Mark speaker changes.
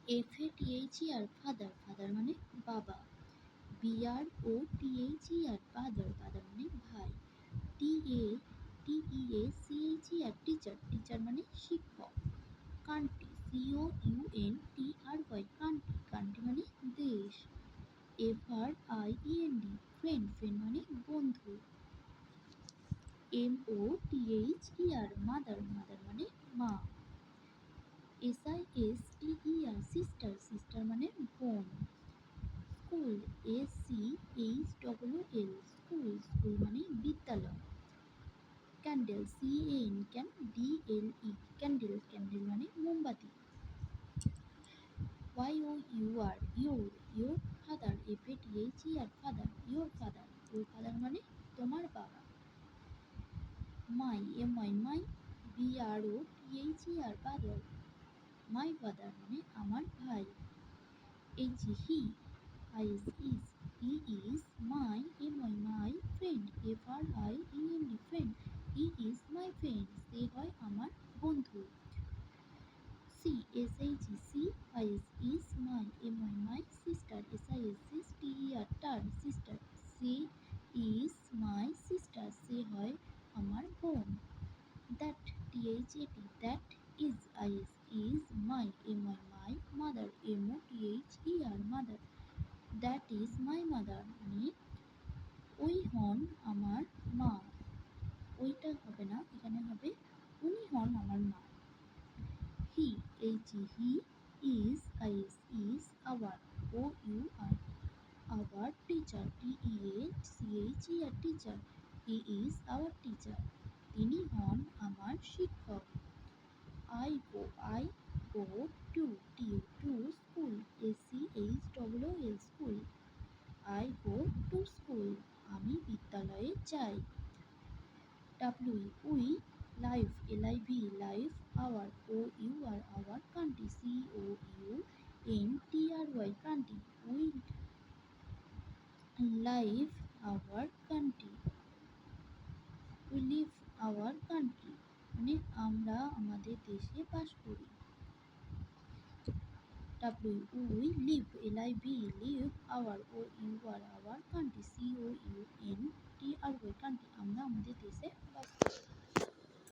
Speaker 1: FATHER father, father মানে বাবা। BROTHER brother, brother মানে ভাই। TEACHER টিচার, টিচার মানে শিক্ষক। কান্ট্রি COUNTRY কান্ট্রি, কান্ট্রি মানে দেশ। FRIEND ফ্রেন্ড, ফ্রেন্ড মানে বন্ধু। MOTHER মাদার, মাদার মানে মা। SISTER সিস্টার, সিস্টার মানে বোন। স্কুল SCHOOL স্কুল, স্কুল মানে বিদ্যালয়। ক্যান্ডেল CANDLE ক্যান্ডেল, ক্যান্ডেল মানে মোমবাতি। YOUR your father FATHER father, your father, your father মানে তোমার বাবা। MY my BROTHER brother, my brother মানে আমার ভাই। He is my my friend FRIEND friend, he is my friend সে হয় আমার বন্ধু। SHISTER is my sister SISTER sister, she is my sister সে হয় আমার বোন। That that is my mother MOTHER mother, that is my mother মানে ওই হন আমার মা। ওইটা হবে না, এখানে হবে উনি হন আমার মা। He is our our teacher TEACHER teacher, he is our teacher তিনি হন আমার শিক্ষক। I go to school SCHOOL school, I go to school আমি বিদ্যালয়ে যাই। We live live our our country COUNTRY country, we live our country, we live our country মানে আমরা আমাদের দেশে বাস করি। We live live our our country COUNTRY country আমরা আমাদের দেশে বাস করি।